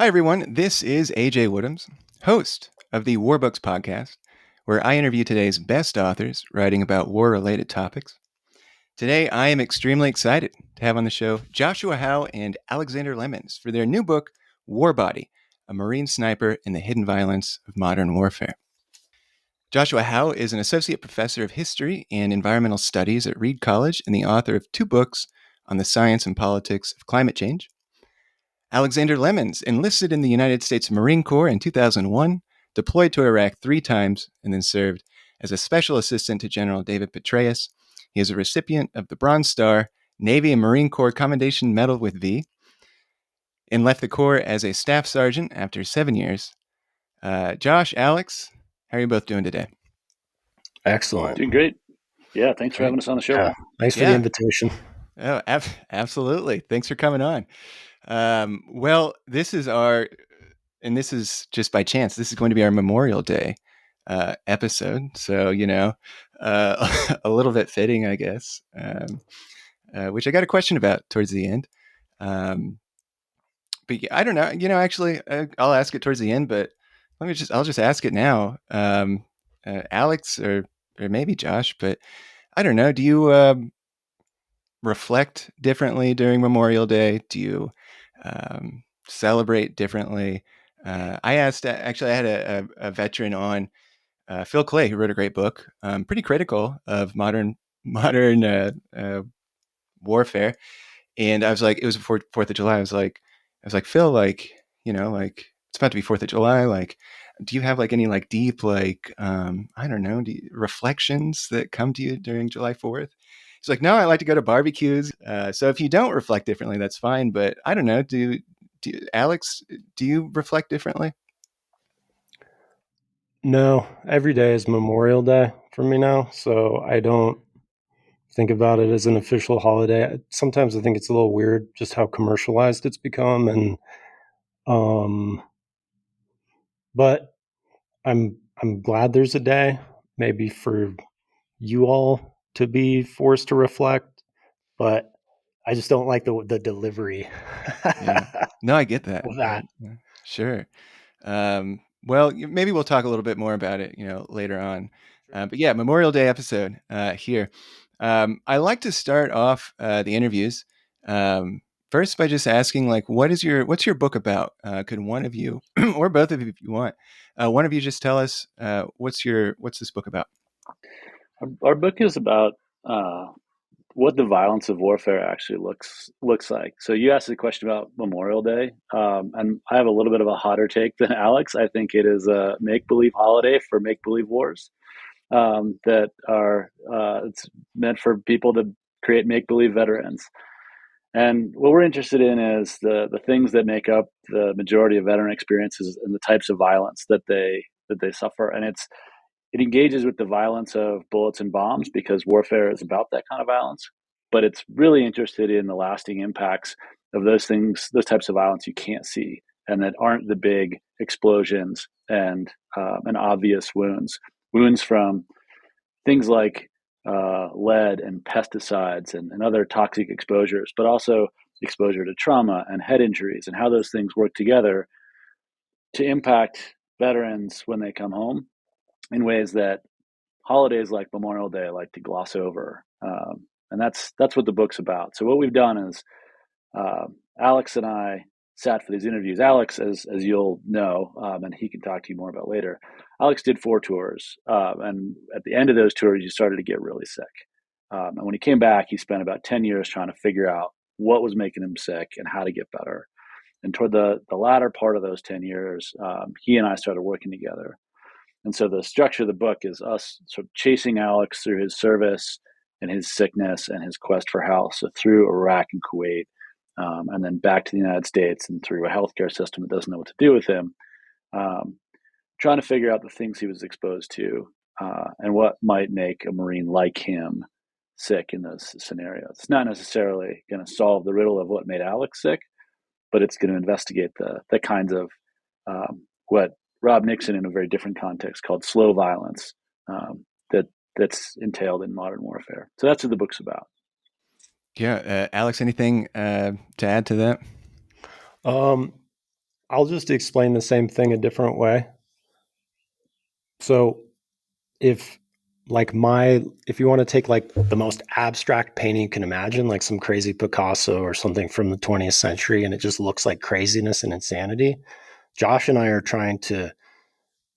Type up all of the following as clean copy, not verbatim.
Hi, everyone. This is AJ Woodhams, host of the War Books podcast, where I interview today's best authors writing about war-related topics. Today, I am extremely excited to have on the show Joshua Howe and Alexander Lemons for their new book, Warbody, a Marine Sniper in the Hidden Violence of Modern Warfare. Joshua Howe is an associate professor of history and environmental studies at Reed College and the author of 2 books on the science and politics of climate change. Alexander Lemons enlisted in the United States Marine Corps in 2001, deployed to Iraq 3 times, and then served as a special assistant to General David Petraeus. He is a recipient of the Bronze Star, Navy and Marine Corps Commendation Medal with V, and left the Corps as a staff sergeant after 7 years. Josh, Alex, how are you both doing today? Excellent. Doing great. Yeah, thanks for having us on the show. Yeah, thanks for the invitation. Oh, absolutely. Thanks for coming on. Well, this is and this is just by chance, this is going to be our Memorial Day episode. So, a little bit fitting, I guess, which I got a question about towards the end. But yeah, I don't know, actually, I'll ask it towards the end, but I'll just ask it now. Alex or maybe Josh, but I don't know. Do you reflect differently during Memorial Day? Do you celebrate differently? I asked, actually, I had a veteran on, Phil Clay, who wrote a great book, pretty critical of modern warfare. And I was like, it was before 4th of July. I was like, Phil, like, it's about to be 4th of July. Like, do you have like any like deep, like, I don't know, reflections that come to you during July 4th? He's like, no, I like to go to barbecues. So if you don't reflect differently, that's fine. But I don't know. Alex, do you reflect differently? No, every day is Memorial Day for me now, so I don't think about it as an official holiday. Sometimes I think it's a little weird just how commercialized it's become, and but I'm glad there's a day, maybe for you all to be forced to reflect, but I just don't like the delivery. Yeah. No, I get that. Of that. Yeah, sure. Well, maybe we'll talk a little bit more about it, later on. But yeah, Memorial Day episode here. I like to start off the interviews first by just asking, like, what's your book about? Could one of you, or both of you, if you want, one of you just tell us what's this book about? Our book is about what the violence of warfare actually looks like. So you asked a question about Memorial Day, and I have a little bit of a hotter take than Alex. I think it is a make-believe holiday for make-believe wars that are it's meant for people to create make-believe veterans. And what we're interested in is the things that make up the majority of veteran experiences and the types of violence that they suffer. And it engages with the violence of bullets and bombs because warfare is about that kind of violence. But it's really interested in the lasting impacts of those things, those types of violence you can't see and that aren't the big explosions and obvious wounds from things like lead and pesticides and other toxic exposures, but also exposure to trauma and head injuries and how those things work together to impact veterans when they come home in ways that holidays like Memorial Day like to gloss over. And that's what the book's about. So what we've done is Alex and I sat for these interviews. Alex, as you'll know, and he can talk to you more about later, Alex did 4 tours. And at the end of those tours, he started to get really sick. And when he came back, he spent about 10 years trying to figure out what was making him sick and how to get better. And toward the latter part of those 10 years, he and I started working together. And so the structure of the book is us sort of chasing Alex through his service and his sickness and his quest for health. So through Iraq and Kuwait, and then back to the United States and through a healthcare system that doesn't know what to do with him, trying to figure out the things he was exposed to and what might make a Marine like him sick in those scenarios. It's not necessarily going to solve the riddle of what made Alex sick, but it's going to investigate the kinds of what Rob Nixon, in a very different context, called slow violence that's entailed in modern warfare. So that's what the book's about. Yeah, Alex, anything to add to that? I'll just explain the same thing a different way. So if if you want to take like the most abstract painting you can imagine, like some crazy Picasso or something from the 20th century, and it just looks like craziness and insanity, Josh and I are trying to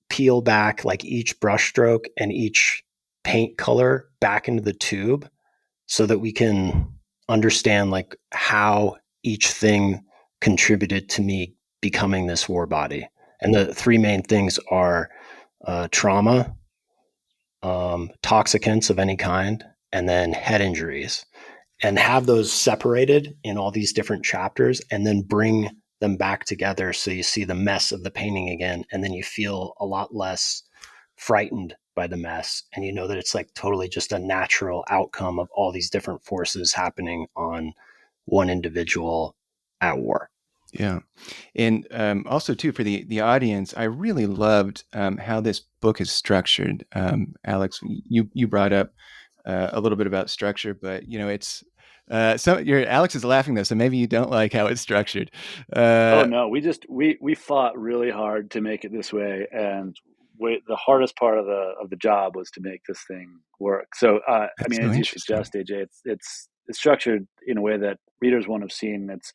peel back like each brushstroke and each paint color back into the tube so that we can understand like how each thing contributed to me becoming this war body. And the three main things are trauma, toxicants of any kind, and then head injuries, and have those separated in all these different chapters and then bring them back together so you see the mess of the painting again, and then you feel a lot less frightened by the mess, and you know that it's like totally just a natural outcome of all these different forces happening on one individual at war. Yeah. And also, too, for the audience, I really loved how this book is structured. Alex, you brought up a little bit about structure, but it's Alex is laughing though, so maybe you don't like how it's structured. Oh no, we fought really hard to make it this way, and the hardest part of the job was to make this thing work. So I That's mean, so as you interesting. suggest, AJ, it's structured in a way that readers won't have seen. It's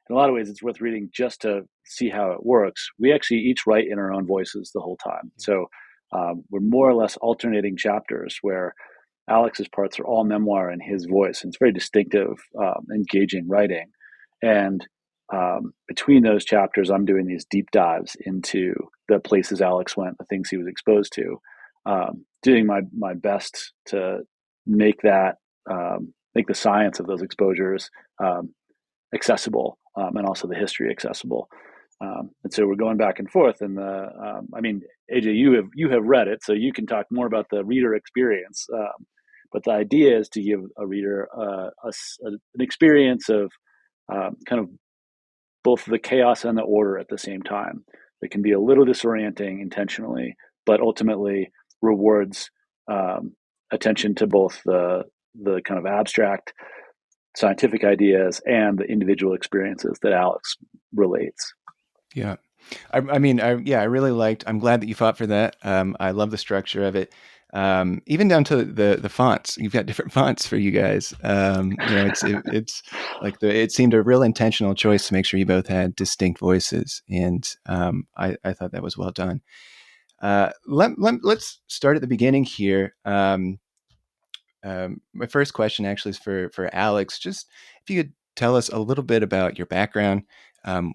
in a lot of ways it's worth reading just to see how it works. We actually each write in our own voices the whole time, so we're more or less alternating chapters where Alex's parts are all memoir in his voice, and it's very distinctive, engaging writing. And between those chapters, I'm doing these deep dives into the places Alex went, the things he was exposed to, doing my best to make that make the science of those exposures accessible, and also the history accessible. And so we're going back and forth. And I mean, AJ, you have read it, so you can talk more about the reader experience. But the idea is to give a reader an experience of kind of both the chaos and the order at the same time. It can be a little disorienting intentionally, but ultimately rewards attention to both the kind of abstract scientific ideas and the individual experiences that Alex relates. Yeah. I mean, I really liked. I'm glad that you fought for that. I love the structure of it, even down to the fonts. You've got different fonts for you guys. It's like it seemed a real intentional choice to make sure you both had distinct voices, and I thought that was well done. Let's start at the beginning here. My first question actually is for Alex. Just if you could tell us a little bit about your background,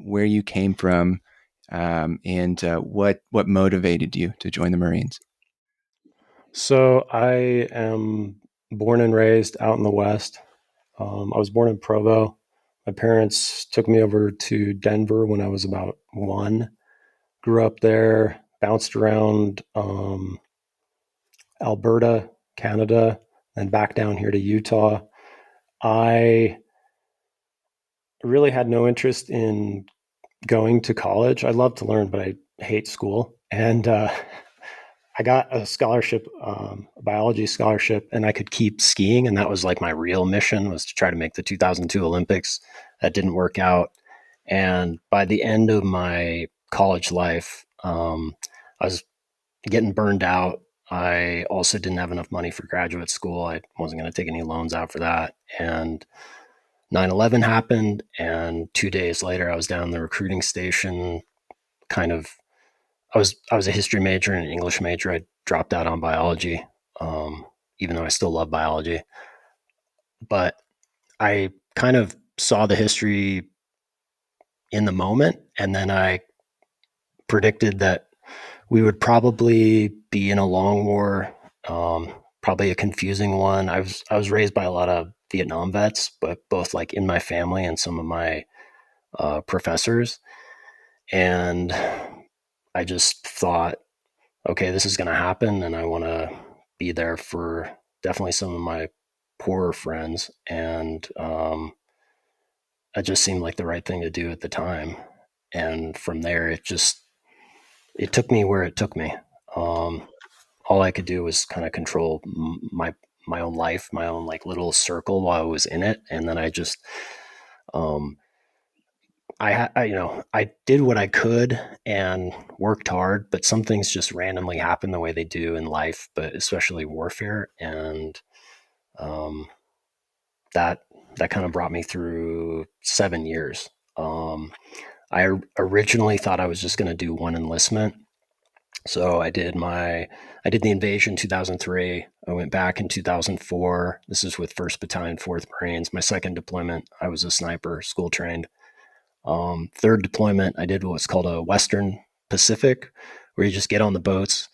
where you came from, and what motivated you to join the Marines. So I am born and raised out in the West. I was born in Provo. My parents took me over to Denver when I was about one. Grew up there, bounced around Alberta, Canada, and back down here to Utah. I really had no interest in going to college. I love to learn, but I hate school. And I got a scholarship, a biology scholarship, and I could keep skiing. And that was like my real mission, was to try to make the 2002 Olympics. That didn't work out. And by the end of my college life, I was getting burned out. I also didn't have enough money for graduate school. I wasn't going to take any loans out for that. And 9/11 happened. And 2 days later, I was down the recruiting station, kind of. I was a history major and an English major. I dropped out on biology, even though I still love biology. But I kind of saw the history in the moment, and then I predicted that we would probably be in a long war, probably a confusing one. I was raised by a lot of Vietnam vets, but both like in my family and some of my professors, and I just thought, okay, this is going to happen, and I want to be there for definitely some of my poorer friends, and it just seemed like the right thing to do at the time. And from there, it took me where it took me. Um, all I could do was kind of control my own life, my own like little circle while I was in it, and then I just um, I did what I could and worked hard, but some things just randomly happen the way they do in life, but especially warfare. And um, that kind of brought me through 7 years. I originally thought I was just going to do one enlistment. So I did the invasion 2003. I went back in 2004. This is with 1st Battalion, 4th Marines. My second deployment, I was a sniper, school trained. Third deployment, I did what's called a Western Pacific, where you just get on the boats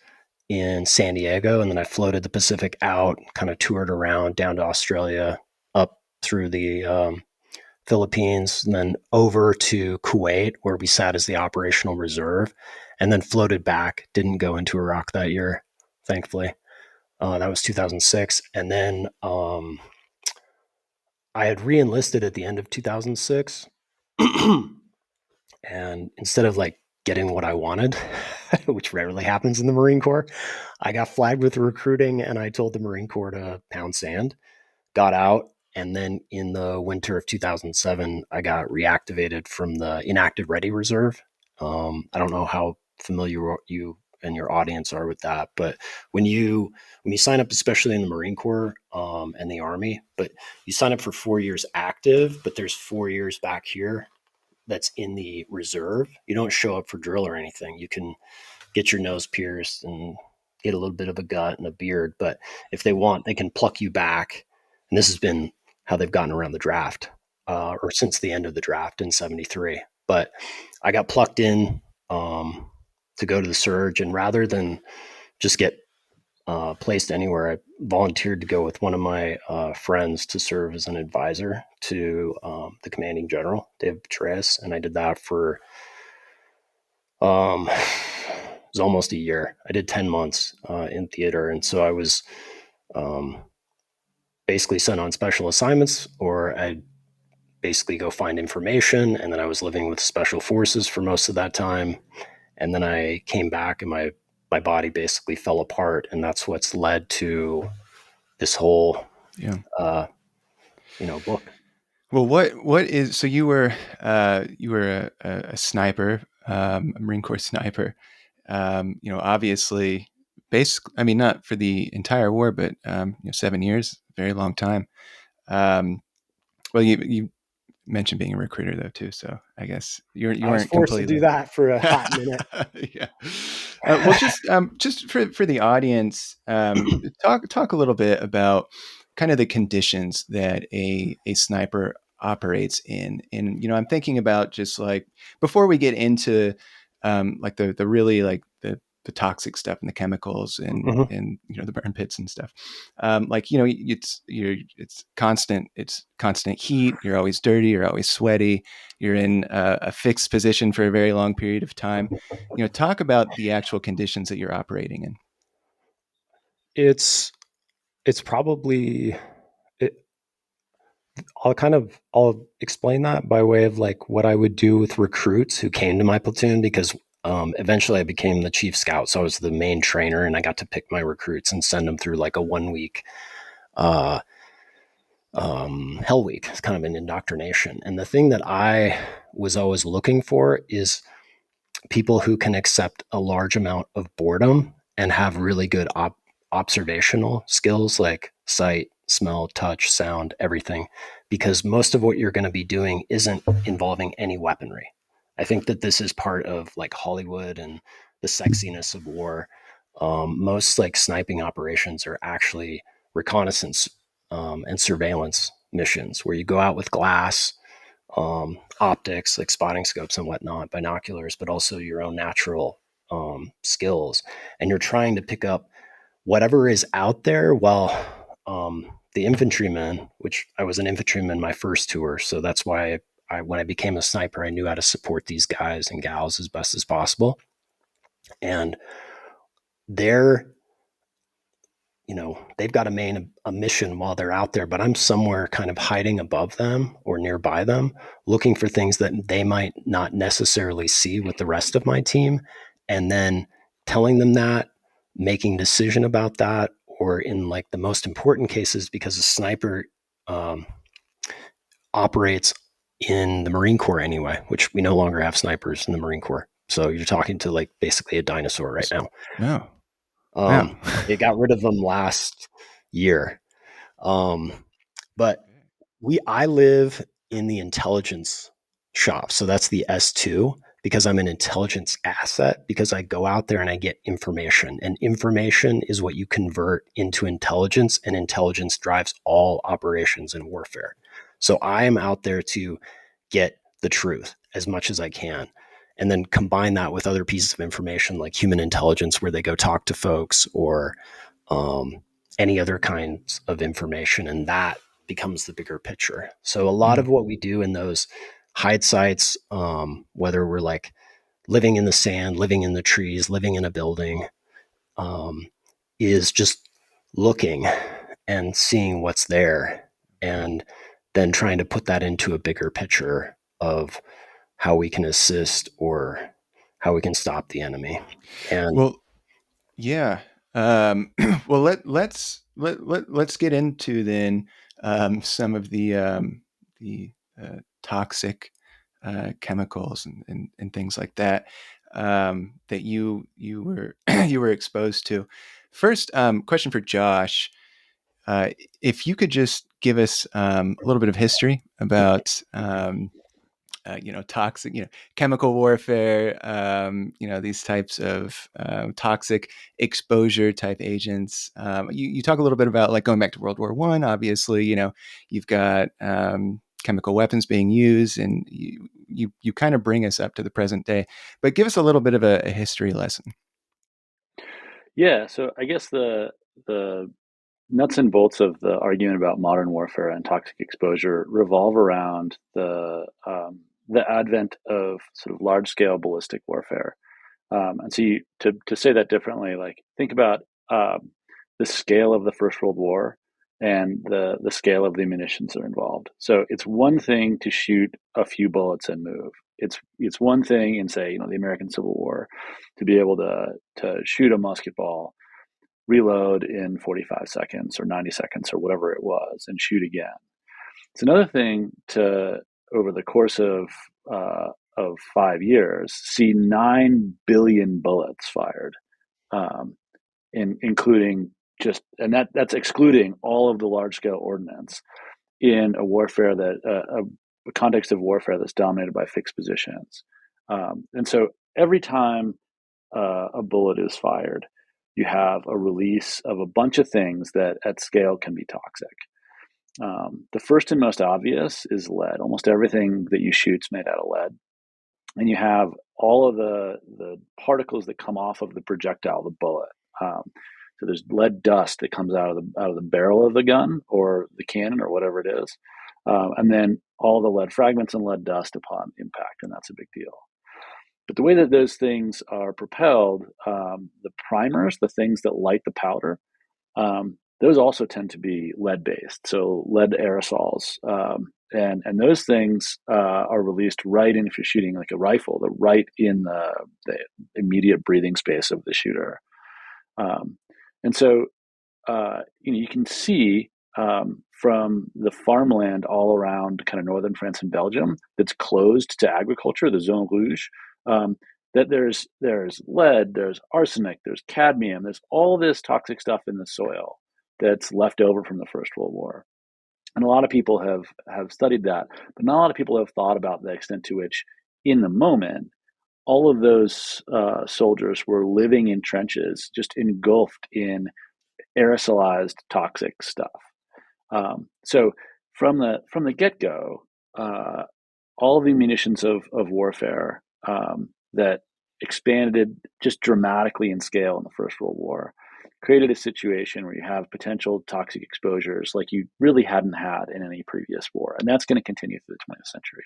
in San Diego, and then I floated the Pacific out, kind of toured around down to Australia, up through the Philippines, and then over to Kuwait, where we sat as the operational reserve, and then floated back. Didn't go into Iraq that year, thankfully. That was 2006. And then I had re-enlisted at the end of 2006. And instead of like getting what I wanted, which rarely happens in the Marine Corps, I got flagged with recruiting, and I told the Marine Corps to pound sand, got out. And then in the winter of 2007, I got reactivated from the inactive ready reserve. I don't know how familiar you and your audience are with that, but when you sign up, especially in the Marine Corps and the Army, but you sign up for 4 years active, but there's 4 years back here that's in the reserve. You don't show up for drill or anything. You can get your nose pierced and get a little bit of a gut and a beard, but if they want, they can pluck you back. And this has been how they've gotten around the draft, or since the end of the draft in 73. But I got plucked in to go to the surge, and rather than just get placed anywhere, I volunteered to go with one of my friends to serve as an advisor to the commanding general, Dave Petraeus, and I did that for it was almost a year. I did 10 months in theater, and so I was basically sent on special assignments, or I'd basically go find information, and then I was living with special forces for most of that time, and then I came back, and my body basically fell apart, and that's what's led to this whole book. Well, what is so you were a sniper, a Marine Corps sniper. Obviously, basically, I mean, not for the entire war, but 7 years, very long time. Well, you mentioned being a recruiter though too, so I guess you I was weren't forced to do completely. that for a hot minute. Yeah. Well, just for the audience, talk a little bit about kind of the conditions that a sniper operates in. And I'm thinking about just like before we get into like the really like the toxic stuff and the chemicals and Mhm. and the burn pits and stuff. It's constant heat. You're always dirty. You're always sweaty. You're in a fixed position for a very long period of time. Talk about the actual conditions that you're operating in. It's probably I'll explain that by way of like what I would do with recruits who came to my platoon, because eventually I became the chief scout, so I was the main trainer, and I got to pick my recruits and send them through like a 1 week uh, hell week. It's kind of an indoctrination, and the thing that I was always looking for is people who can accept a large amount of boredom and have really good observational skills like sight, smell, touch, sound, everything, because most of what you're going to be doing isn't involving any weaponry. I think that this is part of like Hollywood and the sexiness of war. Most like sniping operations are actually reconnaissance and surveillance missions where you go out with glass, optics like spotting scopes and whatnot, binoculars, but also your own natural skills. And you're trying to pick up whatever is out there while the infantryman, which I was an infantryman my first tour. So that's why when I became a sniper, I knew how to support these guys and gals as best as possible. And they're, they've got a mission while they're out there, but I'm somewhere kind of hiding above them or nearby them, looking for things that they might not necessarily see with the rest of my team. And then telling them that, making a decision about that, or in like the most important cases, because a sniper operates in the Marine Corps anyway, which we no longer have snipers in the Marine Corps. So you're talking to like basically a dinosaur right now. No. Wow. They got rid of them last year. But I live in the intelligence shop. So that's the S2 because I'm an intelligence asset because I go out there and I get information, and information is what you convert into intelligence, and intelligence drives all operations in warfare. So I am out there to get the truth as much as I can, and then combine that with other pieces of information like human intelligence, where they go talk to folks, or any other kinds of information. And that becomes the bigger picture. So a lot of what we do in those hide sites, whether we're like living in the sand, living in the trees, living in a building, is just looking and seeing what's there, and then trying to put that into a bigger picture of how we can assist or how we can stop the enemy. And Well, yeah. Well, let's get into then some of the toxic chemicals and things like that that you were you were exposed to. First, question for Josh: if you could just give us a little bit of history about toxic, chemical warfare, these types of toxic exposure type agents. You talk a little bit about like going back to World War One. Obviously, you've got chemical weapons being used, and you kind of bring us up to the present day. But give us a little bit of a history lesson. Yeah, so I guess the nuts and bolts of the argument about modern warfare and toxic exposure revolve around the advent of sort of large scale ballistic warfare. And so to say that differently, like think about the scale of the First World War and the scale of the munitions that are involved. So it's one thing to shoot a few bullets and move. It's one thing in, say, the American Civil War, to be able to shoot a musket ball, reload in 45 seconds or 90 seconds or whatever it was, and shoot again. It's another thing to, over the course of 5 years, see 9 billion bullets fired, including and that's excluding all of the large scale ordnance in a warfare a context of warfare that's dominated by fixed positions. And so every time a bullet is fired, you have a release of a bunch of things that at scale can be toxic. The first and most obvious is lead. Almost everything that you shoot's made out of lead. And you have all of the particles that come off of the projectile, the bullet. So there's lead dust that comes out of the barrel of the gun or the cannon or whatever it is, and then all the lead fragments and lead dust upon impact, and that's a big deal. But the way that those things are propelled, the primers, the things that light the powder, those also tend to be lead based. So lead aerosols, and those things are released right in, if you're shooting like a rifle, right in the immediate breathing space of the shooter. And so you can see from the farmland all around kind of northern France and Belgium that's closed to agriculture, the Zone Rouge, that there's lead, there's arsenic, there's cadmium, there's all this toxic stuff in the soil that's left over from the First World War. And a lot of people have studied that, but not a lot of people have thought about the extent to which, in the moment, all of those soldiers were living in trenches, just engulfed in aerosolized toxic stuff. So from the get go, all of the munitions of warfare that expanded just dramatically in scale in the First World War created a situation where you have potential toxic exposures like you really hadn't had in any previous war, and that's going to continue through the 20th century.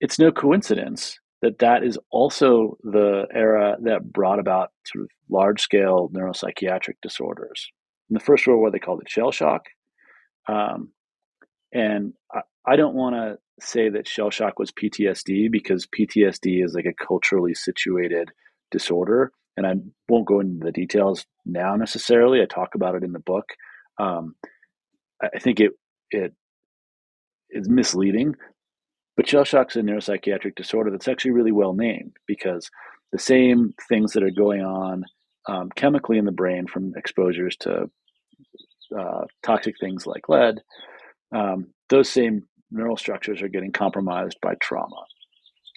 It's no coincidence that is also the era that brought about sort of large-scale neuropsychiatric disorders. In the First World War, they called it shell shock. And I don't want to say that shell shock was PTSD, because PTSD is like a culturally situated disorder. And I won't go into the details now necessarily. I talk about it in the book. I think it is misleading. But shell shock's a neuropsychiatric disorder that's actually really well named, because the same things that are going on chemically in the brain from exposures to toxic things like lead, those same neural structures are getting compromised by trauma.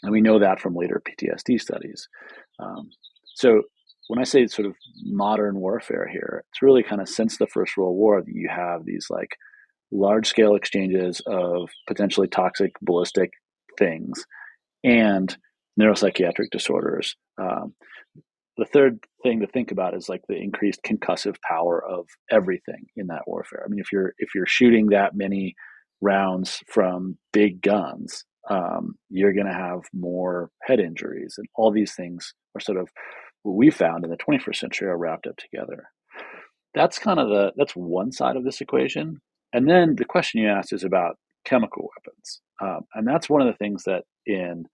And we know that from later PTSD studies. So when I say sort of modern warfare here, it's really kind of since the First World War that you have these like large scale exchanges of potentially toxic ballistic things and neuropsychiatric disorders. The third thing to think about is like the increased concussive power of everything in that warfare. I mean, if you're shooting that many rounds from big guns, you're going to have more head injuries, and all these things are sort of what we found in the 21st century are wrapped up together. That's kind of that's one side of this equation. And then the question you asked is about chemical weapons, and that's one of the things that in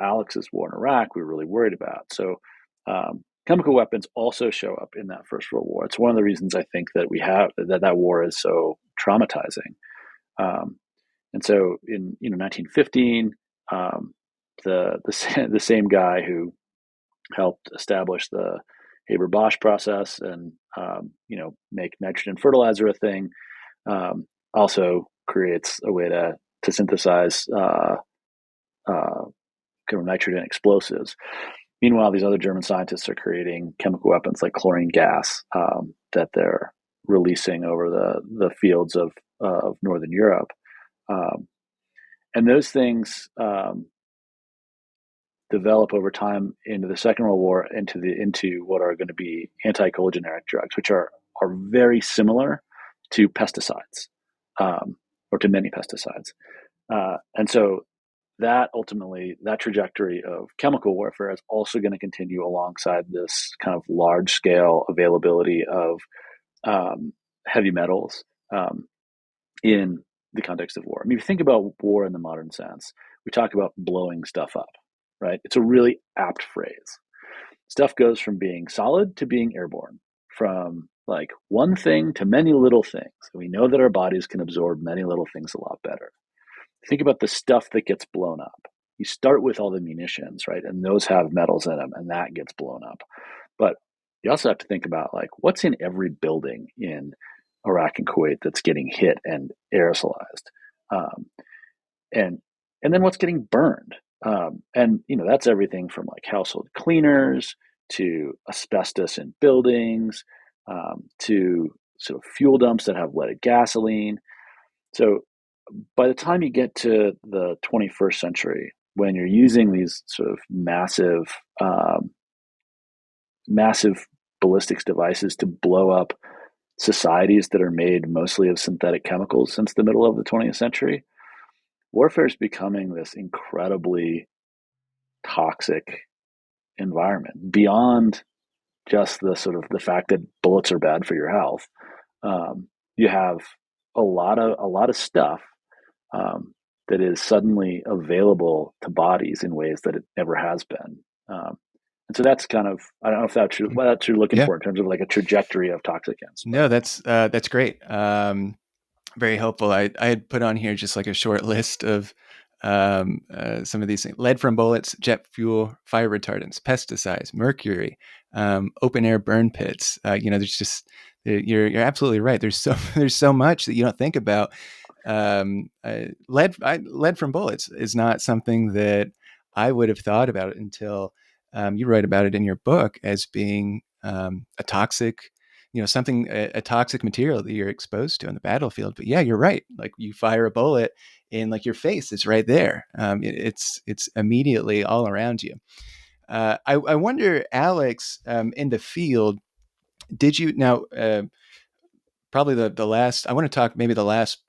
Alex's war in Iraq we were really worried about. So chemical weapons also show up in that First World War. It's one of the reasons I think that we have that war is so traumatizing. And so in 1915, the same guy who helped establish the Haber-Bosch process and make nitrogen fertilizer a thing, also creates a way to synthesize kind of nitrogen explosives. Meanwhile, these other German scientists are creating chemical weapons like chlorine gas that they're releasing over the fields of Northern Europe. And those things develop over time into the Second World War into what are going to be anticholinergic drugs, which are very similar to pesticides, or to many pesticides. And so that ultimately, that trajectory of chemical warfare is also going to continue alongside this kind of large scale availability of heavy metals in the context of war. I mean, if you think about war in the modern sense, we talk about blowing stuff up, right? It's a really apt phrase. Stuff goes from being solid to being airborne, from like one thing to many little things. We know that our bodies can absorb many little things a lot better. Think about the stuff that gets blown up. You start with all the munitions, right? And those have metals in them, and that gets blown up. But you also have to think about like what's in every building in Iraq and Kuwait that's getting hit and aerosolized, and then what's getting burned. And that's everything from like household cleaners to asbestos in buildings, to sort of fuel dumps that have leaded gasoline. So by the time you get to the 21st century, when you're using these sort of massive ballistics devices to blow up societies that are made mostly of synthetic chemicals since the middle of the 20th century, warfare is becoming this incredibly toxic environment beyond just the sort of the fact that bullets are bad for your health. You have a lot of stuff that is suddenly available to bodies in ways that it never has been. And so that's kind of, I don't know if that's what you're looking for in terms of like a trajectory of toxicants. No, that's great. Very helpful. I had put on here just like a short list of some of these things: lead from bullets, jet fuel, fire retardants, pesticides, mercury, open air burn pits. There's just you're absolutely right. There's so much that you don't think about. Lead from bullets is not something that I would have thought about until you write about it in your book as being a toxic, a toxic material that you're exposed to on the battlefield. But yeah, you're right. Like you fire a bullet in like your face, it's right there. It's immediately all around you. I wonder, Alex, in the field, did you now? Probably the last. I want to talk maybe the last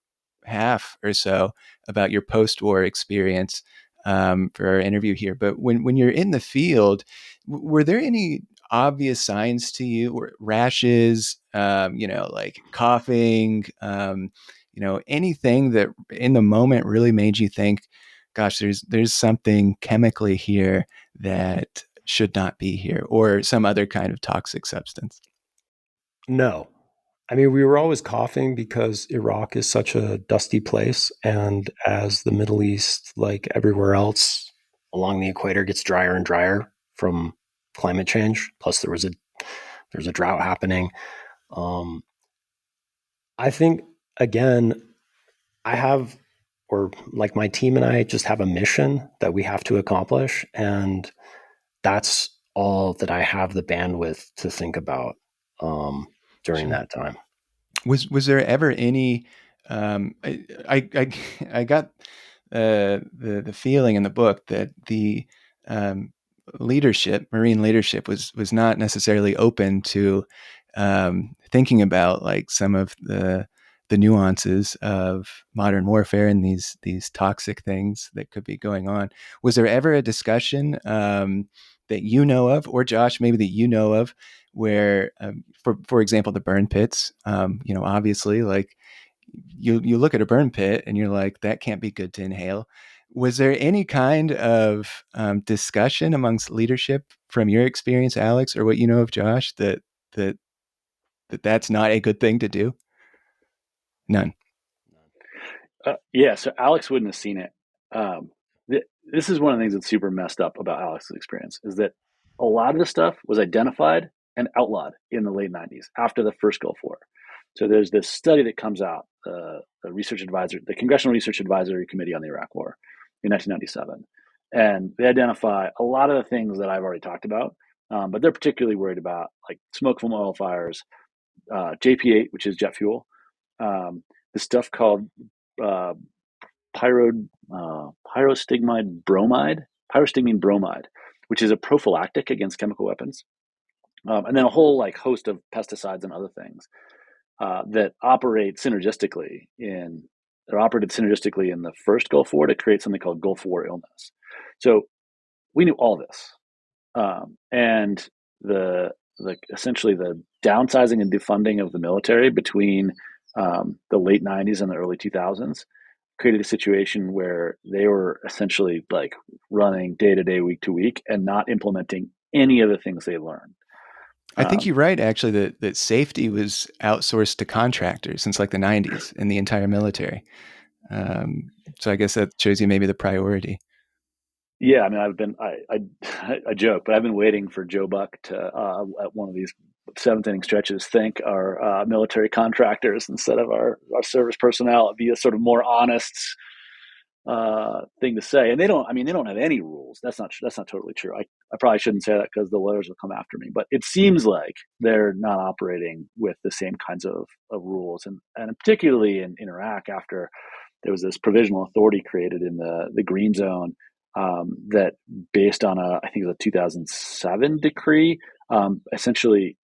half or so about your post-war experience for our interview here. But when you're in the field, were there any obvious signs to you, or rashes, like coughing, anything that in the moment really made you think, gosh, there's something chemically here that should not be here, or some other kind of toxic substance? No, I mean, we were always coughing because Iraq is such a dusty place. And as the Middle East, like everywhere else along the equator, gets drier and drier from climate change, plus there's a drought happening. Um, I think, again, I have, or like my team and I just have a mission that we have to accomplish. And that's all that I have the bandwidth to think about during Sure. that time. Was there ever any? I got the feeling in the book that the um, marine leadership, was not necessarily open to thinking about like some of the nuances of modern warfare and these toxic things that could be going on. Was there ever a discussion that you know of, or Josh, maybe that you know of, where, for example, the burn pits, obviously, like you look at a burn pit and you're like, that can't be good to inhale. Was there any kind of discussion amongst leadership from your experience, Alex, or what you know of Josh, that that's not a good thing to do? None. Yeah, so Alex wouldn't have seen it. This is one of the things that's super messed up about Alex's experience is that a lot of the stuff was identified and outlawed in the late 90s after the first Gulf War. So there's this study that comes out, the Congressional Research Advisory Committee on the Iraq War in 1997. And they identify a lot of the things that I've already talked about, but they're particularly worried about like smoke from oil fires, JP8, which is jet fuel, this stuff called uh, pyrostigmine bromide, which is a prophylactic against chemical weapons, and then a whole like host of pesticides and other things that operated synergistically in the first Gulf War to create something called Gulf War illness. So we knew all this, and essentially the downsizing and defunding of the military between the late 90s and the early 2000s created a situation where they were essentially like running day to day, week to week, and not implementing any of the things they learned. I think you're right, actually, that safety was outsourced to contractors since like the 90s in the entire military. So I guess that shows you maybe the priority. Yeah, I mean, I joke, but I've been waiting for Joe Buck to at one of these seventh inning stretches thank our military contractors instead of our service personnel. It'd be a sort of more honest thing to say. And they don't. I mean, they don't have any rules. That's not totally true. I probably shouldn't say that because the lawyers will come after me. But it seems like they're not operating with the same kinds of rules, and particularly in Iraq after there was this provisional authority created in the green zone that, based on I think it was a 2007 decree, essentially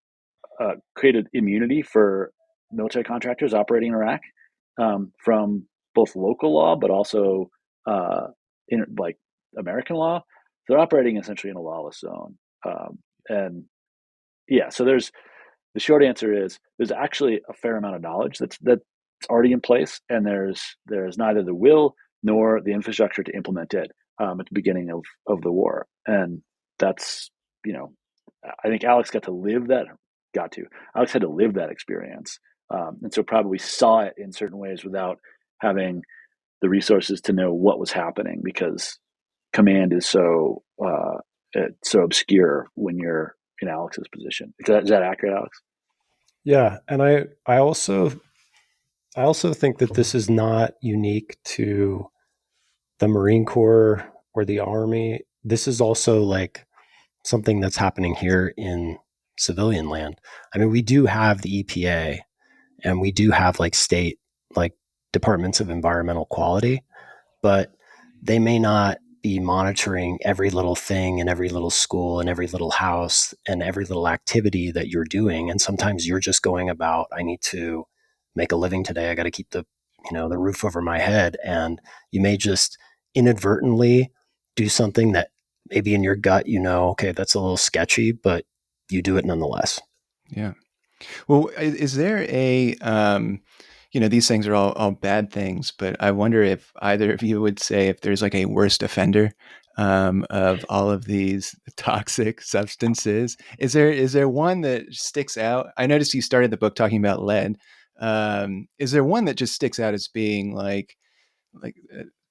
created immunity for military contractors operating in Iraq from both local law, but also in like American law. They're operating essentially in a lawless zone, and yeah. So the short answer is there's actually a fair amount of knowledge that's already in place, and there's neither the will nor the infrastructure to implement it at the beginning of the war, and that's I think Alex got to live that. Alex had to live that experience, and so probably saw it in certain ways without having the resources to know what was happening because command is so it's so obscure when you're in Alex's position. Is that accurate, Alex? Yeah, and I also think that this is not unique to the Marine Corps or the Army. This is also like something that's happening here in civilian land. I mean, we do have the EPA and we do have like state like departments of environmental quality, but they may not be monitoring every little thing in every little school and every little house and every little activity that you're doing. And sometimes you're just going about, I need to make a living today. I got to keep the roof over my head. And you may just inadvertently do something that maybe in your gut, okay, that's a little sketchy, but you do it nonetheless. Yeah. Well, is there these things are all bad things, but I wonder if either of you would say if there's like a worst offender of all of these toxic substances. Is there one that sticks out? I noticed you started the book talking about lead. Is there one that just sticks out as being like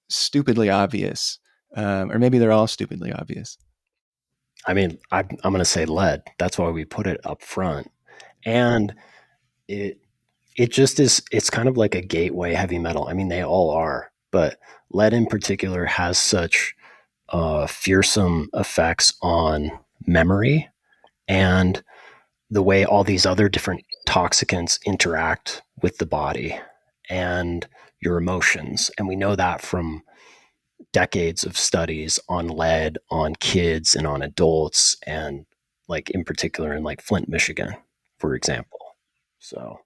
stupidly obvious, or maybe they're all stupidly obvious? I mean, I'm going to say lead. That's why we put it up front. And it it just is, it's kind of like a gateway heavy metal. I mean, they all are, but lead in particular has such fearsome effects on memory and the way all these other different toxicants interact with the body and your emotions. And we know that from decades of studies on lead, on kids, and on adults, and like in particular in like Flint, Michigan, for example. So,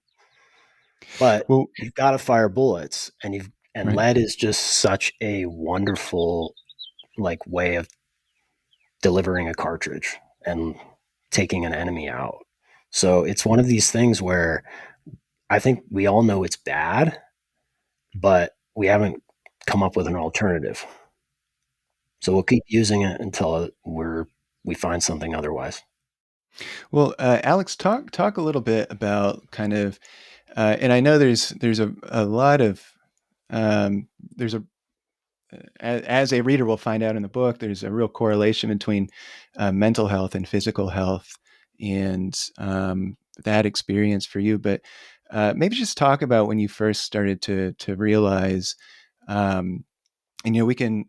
but Well, you've got to fire bullets, and right. lead is just such a wonderful like way of delivering a cartridge and taking an enemy out. So it's one of these things where I think we all know it's bad, but we haven't come up with an alternative. So we'll keep using it until we find something otherwise. Well, Alex, talk a little bit about kind of, and I know there's a lot of there's a as a reader will find out in the book, there's a real correlation between mental health and physical health, and that experience for you. But maybe just talk about when you first started to realize. And we can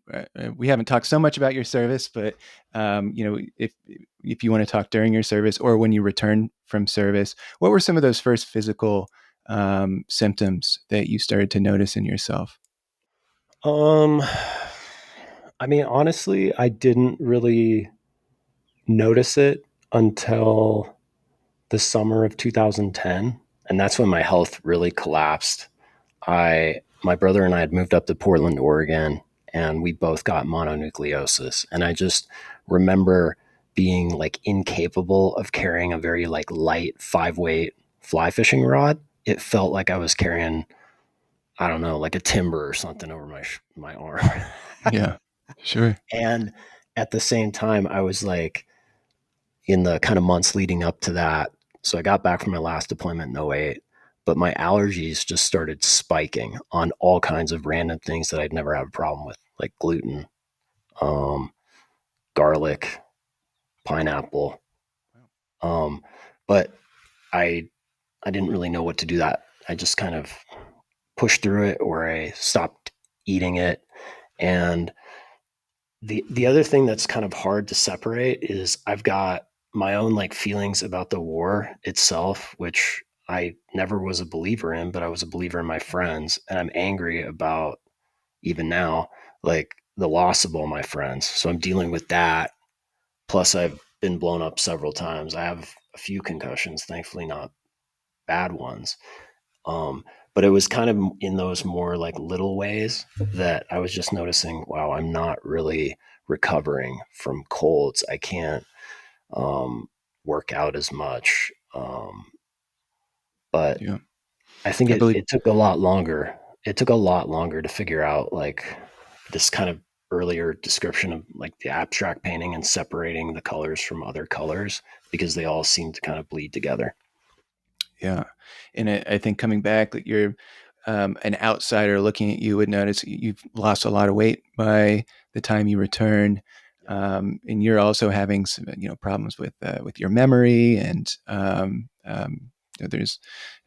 we haven't talked so much about your service, but if you want to talk during your service or when you return from service, what were some of those first physical symptoms that you started to notice in yourself? Um, I mean, honestly, I didn't really notice it until the summer of 2010, and that's when my health really collapsed. My brother and I had moved up to Portland, Oregon, and we both got mononucleosis. And I just remember being like incapable of carrying a very like light 5 weight fly fishing rod. It felt like I was carrying, I don't know, like a timber or something over my arm. Yeah, sure. And at the same time, I was like in the kind of months leading up to that. So I got back from my last deployment in '08, but my allergies just started spiking on all kinds of random things that I'd never have a problem with, like gluten, um, garlic, pineapple. Um, but I I didn't really know what to do that. I just kind of pushed through it, or I stopped eating it. And the other thing that's kind of hard to separate is I've got my own like feelings about the war itself, which I never was a believer in, but I was a believer in my friends, and I'm angry about even now, like the loss of all my friends. So I'm dealing with that. Plus, I've been blown up several times. I have a few concussions, thankfully not bad ones. Um, but it was kind of in those more like little ways that I was just noticing, wow, I'm not really recovering from colds. I can't work out as much. But Yeah, I think I believe. it took a lot longer. It took a lot longer to figure out like this kind of earlier description of like the abstract painting and separating the colors from other colors because they all seem to kind of bleed together. Yeah, and I think coming back, that you're an outsider looking at you would notice you've lost a lot of weight by the time you return, Yep. and you're also having some problems with your memory, and there's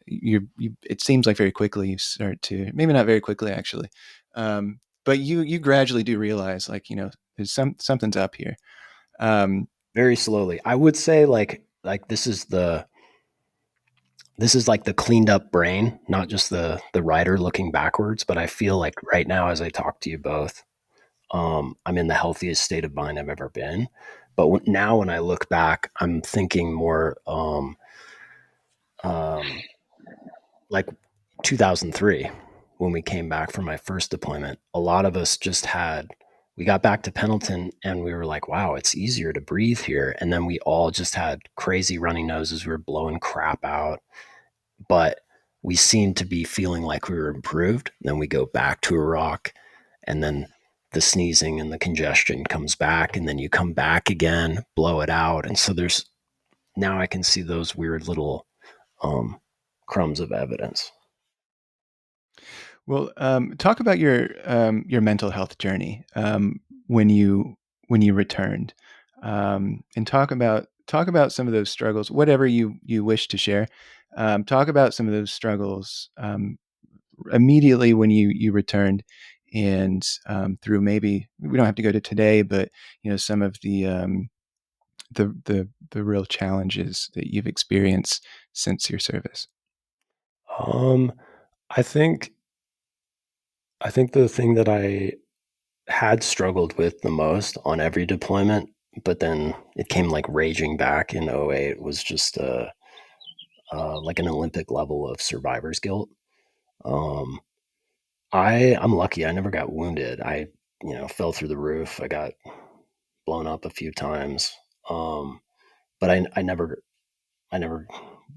you. It seems like very quickly you start to, maybe not very quickly actually, but you gradually do realize, like, there's something's up here. Um, Very slowly. I would say like this is like the cleaned up brain, not just the writer looking backwards. But I feel like right now, as I talk to you both, I'm in the healthiest state of mind I've ever been. But now, when I look back, I'm thinking more um, like 2003 when we came back from my first deployment. A lot of us just had. We got back to Pendleton and we were like, wow, it's easier to breathe here. And then we all just had crazy runny noses. We were blowing crap out, but we seemed to be feeling like we were improved. Then we go back to Iraq, and then the sneezing and the congestion comes back, and then you come back again, blow it out. And so now I can see those weird little crumbs of evidence. Well, talk about your mental health journey when you returned, and talk about some of those struggles, whatever you wish to share. Talk about some of those struggles immediately when you returned, and through, maybe we don't have to go to today, but some of the real challenges that you've experienced since your service. I think the thing that I had struggled with the most on every deployment, but then it came like raging back in '08, was just like an Olympic level of survivor's guilt. Um, I'm lucky. I never got wounded. I fell through the roof. I got blown up a few times, but I never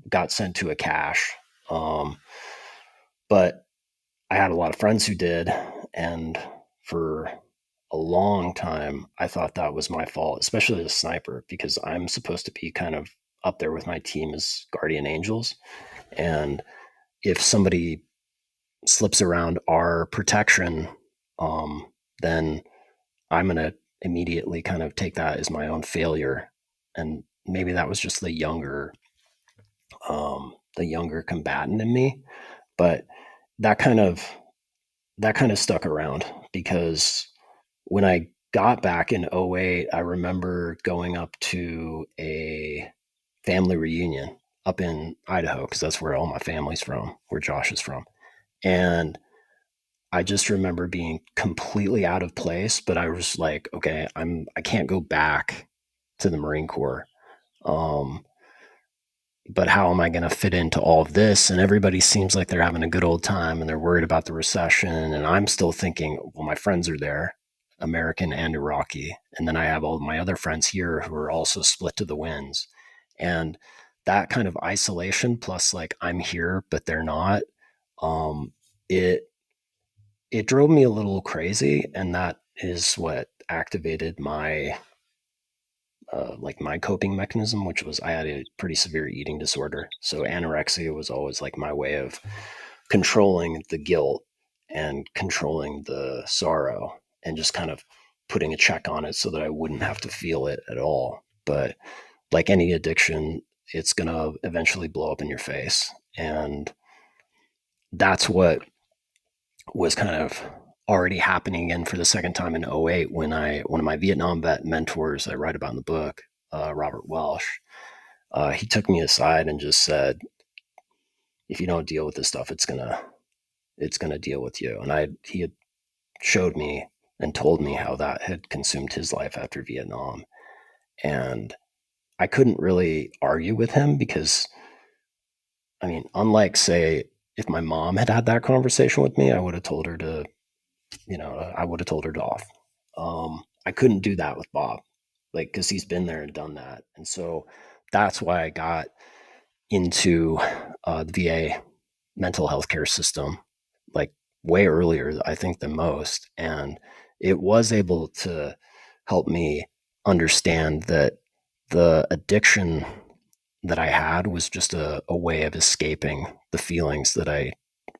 got sent to a cache. But I had a lot of friends who did, and for a long time, I thought that was my fault, especially as a sniper, because I'm supposed to be kind of up there with my team as guardian angels. And if somebody slips around our protection, then I'm going to immediately kind of take that as my own failure. And maybe that was just the younger combatant in me, but that kind of stuck around, because when I got back in '08, I remember going up to a family reunion up in Idaho, because that's where all my family's from, where Josh is from. And I just remember being completely out of place, but I was like, okay, I can't go back to the Marine Corps. Um, but how am I going to fit into all of this? And everybody seems like they're having a good old time and they're worried about the recession. And I'm still thinking, well, my friends are there, American and Iraqi. And then I have all my other friends here who are also split to the winds. And that kind of isolation, plus like I'm here, but they're not, um, it, it drove me a little crazy. And that is what activated my like my coping mechanism, which was I had a pretty severe eating disorder. So anorexia was always like my way of controlling the guilt and controlling the sorrow, and just kind of putting a check on it so that I wouldn't have to feel it at all. But like any addiction, it's going to eventually blow up in your face. And that's what was kind of already happening again for the second time in '08, when one of my Vietnam vet mentors I write about in the book, Robert Welsh, he took me aside and just said, if you don't deal with this stuff, it's gonna deal with you. And he had showed me and told me how that had consumed his life after Vietnam. And I couldn't really argue with him, because I mean, unlike, say, if my mom had had that conversation with me, I would have told her to, I would have told her to off. I couldn't do that with Bob, like, because he's been there and done that. And so that's why I got into the VA mental health care system, like way earlier, I think, than most. And it was able to help me understand that the addiction that I had was just a way of escaping the feelings that I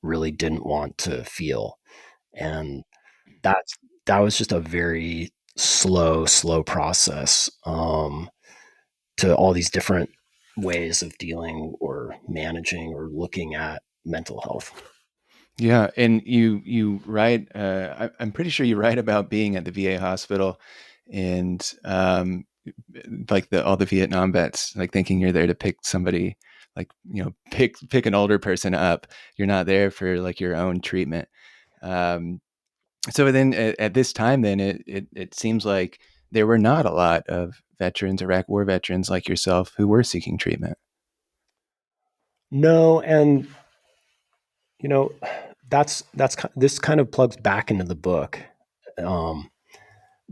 really didn't want to feel. And that's that was just a very slow process, to all these different ways of dealing or managing or looking at mental health. Yeah, and you write. I'm pretty sure you write about being at the VA hospital, and like all the Vietnam vets, like thinking you're there to pick somebody, like pick an older person up. You're not there for like your own treatment. Um, so then at this time, then it seems like there were not a lot of veterans, Iraq War veterans like yourself, who were seeking treatment. No, and you know, this kind of plugs back into the book, um,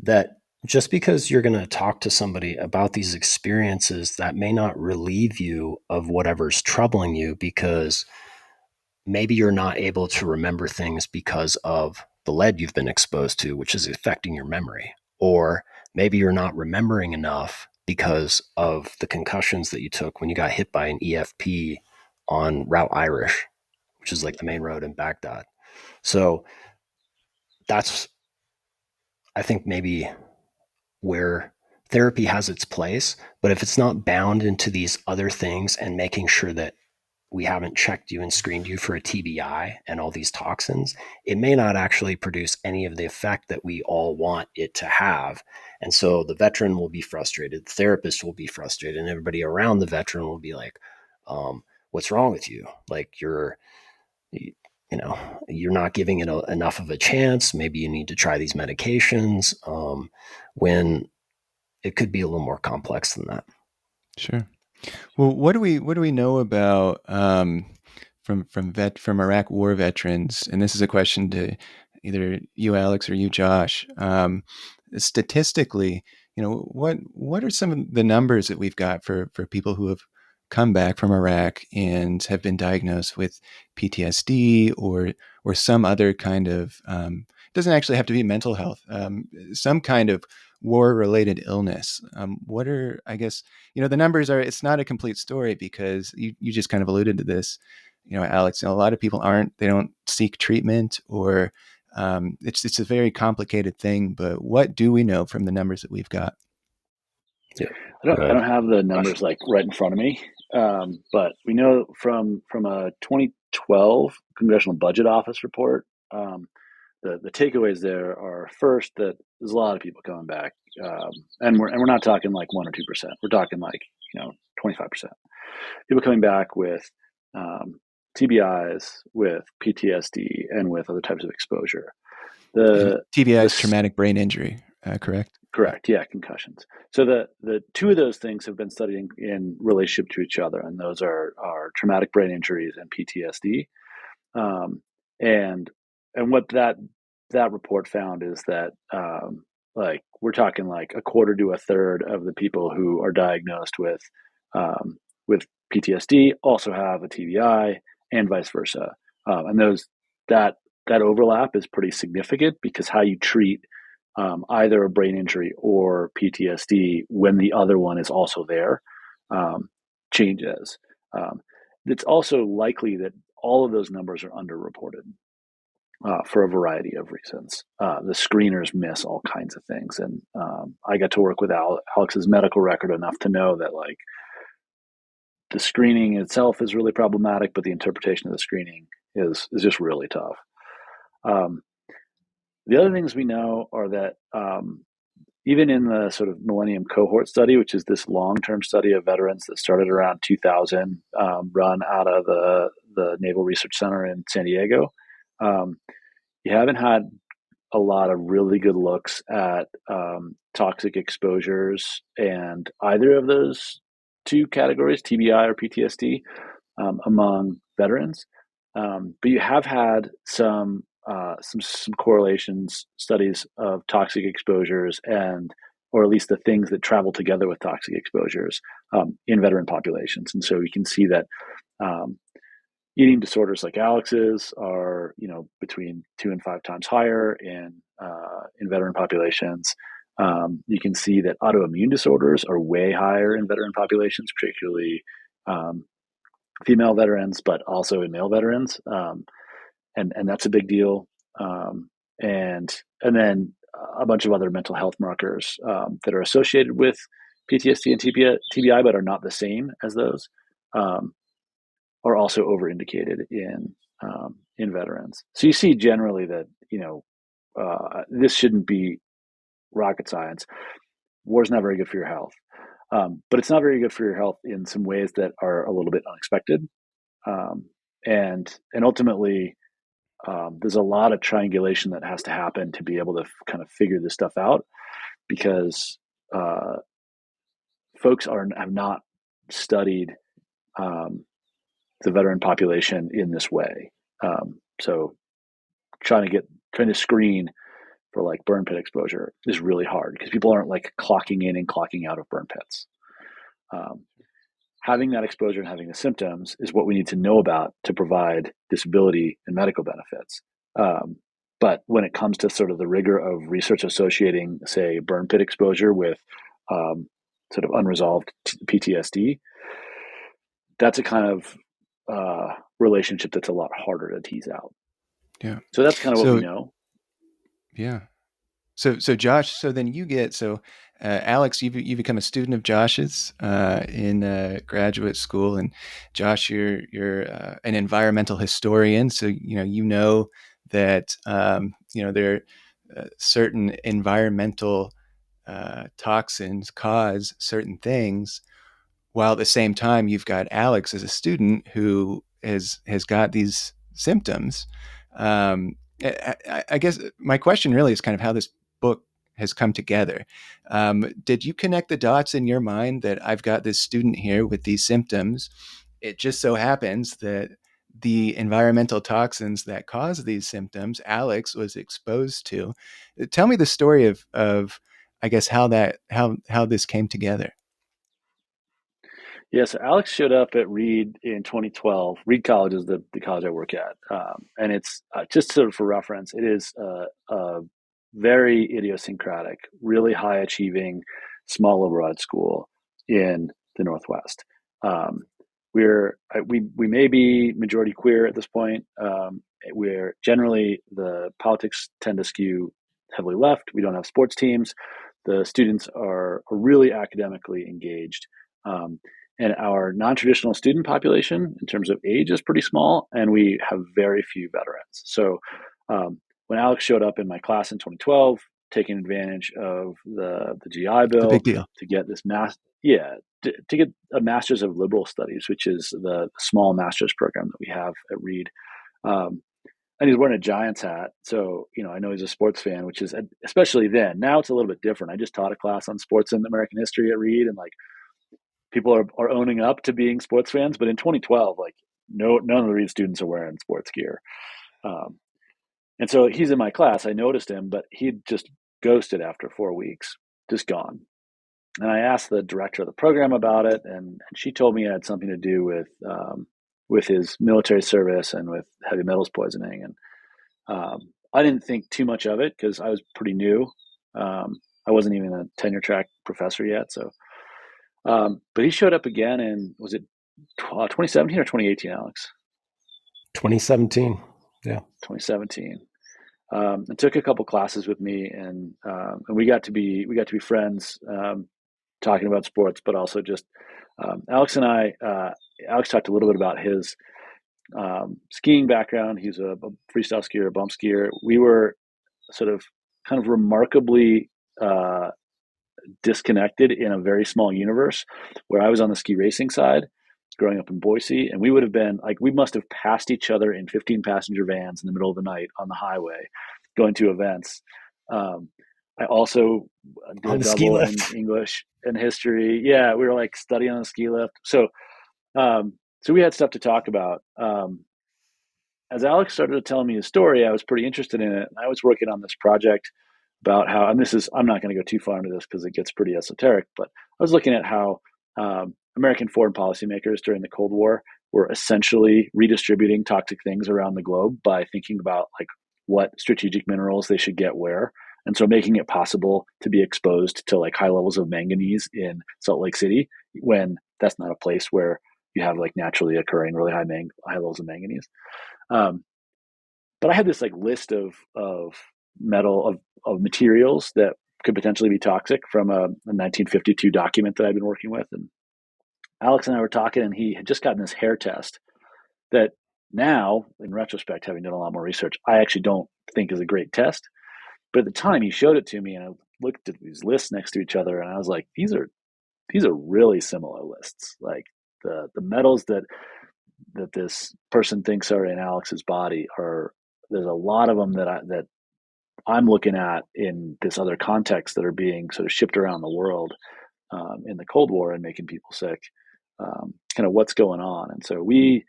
that just because you're going to talk to somebody about these experiences, that may not relieve you of whatever's troubling you, because maybe you're not able to remember things because of the lead you've been exposed to, which is affecting your memory. Or maybe you're not remembering enough because of the concussions that you took when you got hit by an EFP on Route Irish, which is like the main road in Baghdad. So that's, I think, maybe where therapy has its place. But if it's not bound into these other things and making sure that we haven't checked you and screened you for a TBI and all these toxins, it may not actually produce any of the effect that we all want it to have. And so the veteran will be frustrated, the therapist will be frustrated, and everybody around the veteran will be like, what's wrong with you? Like you're not giving it enough of a chance. Maybe you need to try these medications, when it could be a little more complex than that. Sure. Well, what do we know about from Iraq war veterans? And this is a question to either you, Alex, or you, Josh. Statistically, what are some of the numbers that we've got for people who have come back from Iraq and have been diagnosed with PTSD or some other kind of doesn't actually have to be mental health, some kind of war-related illness. What are, I guess, the numbers are, it's not a complete story because you just kind of alluded to this, Alex, a lot of people they don't seek treatment or it's a very complicated thing, but what do we know from the numbers that we've got? Yeah. I don't have the numbers like right in front of me, but we know from a 2012 Congressional Budget Office report, the takeaways there are first that there's a lot of people coming back, and we're not talking like 1 or 2%. We're talking like 25% people coming back with TBIs, with PTSD, and with other types of exposure. TBI is traumatic brain injury, correct? Correct. Yeah, concussions. So the two of those things have been studied in relationship to each other, and those are traumatic brain injuries and PTSD. And what that report found is that like we're talking like a quarter to a third of the people who are diagnosed with PTSD also have a TBI, and vice versa. And that overlap is pretty significant because how you treat either a brain injury or PTSD when the other one is also there changes. It's also likely that all of those numbers are underreported for a variety of reasons. The screeners miss all kinds of things, and I got to work with Alex's medical record enough to know that like the screening itself is really problematic, but the interpretation of the screening is just really tough. The other things we know are that even in the sort of Millennium Cohort Study, which is this long-term study of veterans that started around 2000, run out of the Naval Research Center in San Diego, you haven't had a lot of really good looks at toxic exposures and either of those two categories, TBI or PTSD, among veterans. But you have had some correlations, studies of toxic exposures or at least the things that travel together with toxic exposures in veteran populations. And so you can see that eating disorders like Alex's are, between 2 and 5 times higher in veteran populations. You can see that autoimmune disorders are way higher in veteran populations, particularly female veterans, but also in male veterans. And that's a big deal. And then a bunch of other mental health markers that are associated with PTSD and TBI, but are not the same as those, are also overindicated in veterans. So you see generally that this shouldn't be rocket science. War's not very good for your health, but it's not very good for your health in some ways that are a little bit unexpected, and ultimately. There's a lot of triangulation that has to happen to be able to kind of figure this stuff out because folks have not studied the veteran population in this way. So trying to screen for like burn pit exposure is really hard because people aren't like clocking in and clocking out of burn pits. Having that exposure and having the symptoms is what we need to know about to provide disability and medical benefits. But when it comes to sort of the rigor of research associating, say, burn pit exposure with sort of unresolved PTSD, that's a kind of relationship that's a lot harder to tease out. Yeah. So that's kind of what we know. Yeah. So Josh, so then you get, Alex, you become a student of Josh's in graduate school, and Josh, you're an environmental historian, so you know that there are certain environmental toxins cause certain things, while at the same time you've got Alex as a student who has got these symptoms. I guess my question really is kind of how this book has come together. Did you connect the dots in your mind that I've got this student here with these symptoms? It just so happens that the environmental toxins that cause these symptoms, Alex was exposed to. Tell me the story of I guess how this came together. Yeah, so Alex showed up at Reed in 2012. Reed College is the college I work at. And it's just sort of for reference, it is a very idiosyncratic, really high achieving, small liberal arts school in the Northwest. We may be majority queer at this point. We're generally, the politics tend to skew heavily left. We don't have sports teams. The students are really academically engaged. And our non-traditional student population in terms of age is pretty small, and we have very few veterans. So when Alex showed up in my class in 2012, taking advantage of the GI Bill, the big deal, to get this to get a Master's of Liberal Studies, which is the small master's program that we have at Reed. And he's wearing a Giants hat, so I know he's a sports fan, which is, especially then. Now it's a little bit different. I just taught a class on sports and American history at Reed, and people are owning up to being sports fans. But in 2012, none of the Reed students are wearing sports gear. And so he's in my class. I noticed him, but he'd just ghosted after 4 weeks, just gone. And I asked the director of the program about it, and she told me it had something to do with his military service and with heavy metals poisoning. And I didn't think too much of it because I was pretty new. I wasn't even a tenure track professor yet. So, but he showed up again in, was it 2017 or 2018, Alex? 2017. Yeah. 2017. And took a couple classes with me, and we got to be friends, talking about sports, but also just Alex and I. Alex talked a little bit about his skiing background. He's a freestyle skier, a bump skier. We were sort of kind of remarkably disconnected in a very small universe, where I was on the ski racing side growing up in Boise, and we would have been we must have passed each other in 15 passenger vans in the middle of the night on the highway going to events. I also did on a the ski double in lift. English and history. Yeah, we were studying on the ski lift. So we had stuff to talk about. As Alex started to tell me his story, I was pretty interested in it. I was working on this project about how, and I'm not going to go too far into this because it gets pretty esoteric, but I was looking at how American foreign policymakers during the Cold War were essentially redistributing toxic things around the globe by thinking about what strategic minerals they should get where. And so making it possible to be exposed to high levels of manganese in Salt Lake City, when that's not a place where you have naturally occurring really high levels of manganese. But I had this list of metal of materials that could potentially be toxic from a 1952 document that I've been working with. And Alex and I were talking, and he had just gotten this hair test that now, in retrospect, having done a lot more research, I actually don't think is a great test. But at the time, he showed it to me, and I looked at these lists next to each other, and I was like, these are really similar lists. The metals that this person thinks are in Alex's body there's a lot of them that I'm looking at in this other context that are being sort of shipped around the world in the Cold War and making people sick. Kind of what's going on. And so we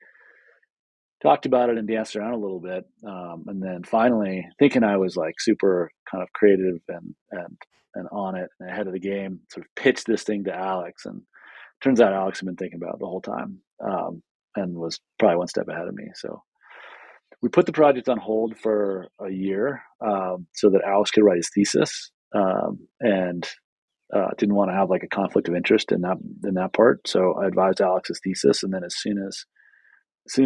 talked about it and danced around a little bit. And then finally, thinking I was super kind of creative and on it and ahead of the game, sort of pitched this thing to Alex. And turns out Alex had been thinking about it the whole time, and was probably one step ahead of me. So we put the project on hold for a year so that Alex could write his thesis, and didn't want to have like a conflict of interest in that part. So I advised Alex's thesis, and then as soon as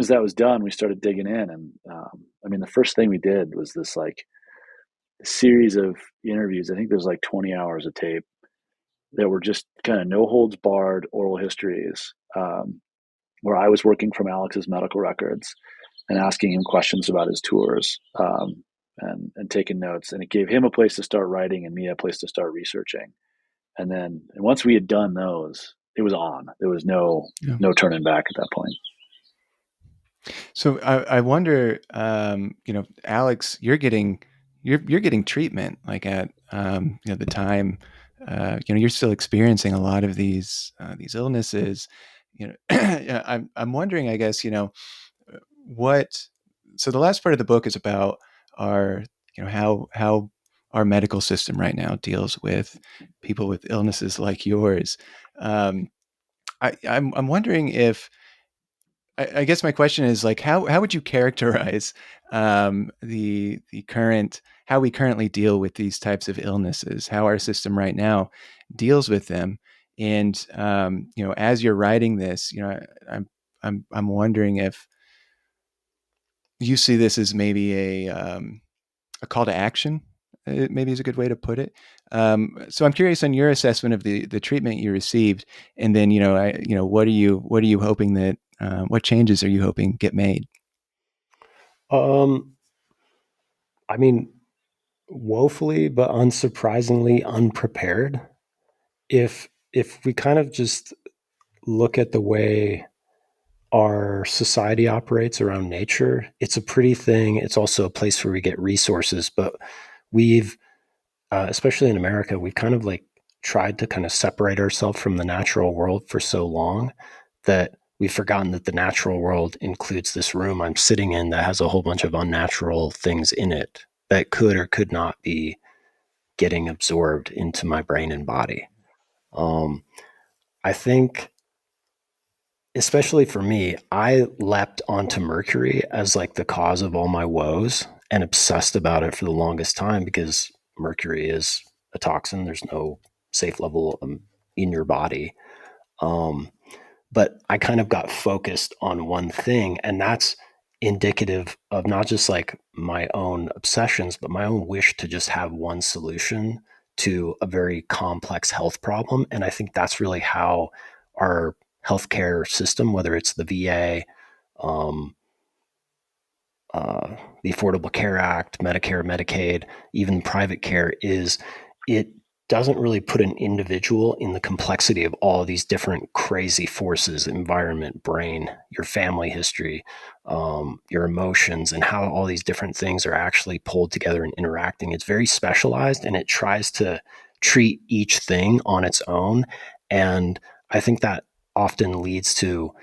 that was done, we started digging in. And I mean, the first thing we did was this like series of interviews. I think there's like 20 hours of tape that were just kind of no holds barred oral histories, where I was working from Alex's medical records and asking him questions about his tours, and taking notes. And it gave him a place to start writing and me a place to start researching. And once we had done those, it was on. There was no turning back at that point. So I wonder, Alex, you're getting treatment like at the time. You're still experiencing a lot of these illnesses. I'm wondering, I guess, what. So the last part of the book is about our, how our medical system right now deals with people with illnesses like yours. I'm wondering if I guess my question is like how would you characterize the current how we currently deal with these types of illnesses, how our system right now deals with them, and as you're writing this, I'm wondering if you see this as maybe a call to action. Maybe is a good way to put it. So I'm curious on your assessment of the treatment you received, and then what are you hoping that what changes are you hoping get made? I mean, woefully but unsurprisingly unprepared. If we kind of just look at the way our society operates around nature, it's a pretty thing. It's also a place where we get resources, but we've especially in America, we've kind of like tried to kind of separate ourselves from the natural world for so long that we've forgotten that the natural world includes this room I'm sitting in that has a whole bunch of unnatural things in it that could or could not be getting absorbed into my brain and body. I think, especially for me, I leapt onto mercury as like the cause of all my woes and obsessed about it for the longest time because mercury is a toxin. There's no safe level in your body. Um, but I kind of got focused on one thing, and that's indicative of not just like my own obsessions, but my own wish to just have one solution to a very complex health problem. And I think that's really how our healthcare system, whether it's the VA, um, the Affordable Care Act, Medicare, Medicaid, even private care, is it doesn't really put an individual in the complexity of all of these different crazy forces: environment, brain, your family history, your emotions, and how all these different things are actually pulled together and interacting. It's very specialized, and it tries to treat each thing on its own. And I think that often leads to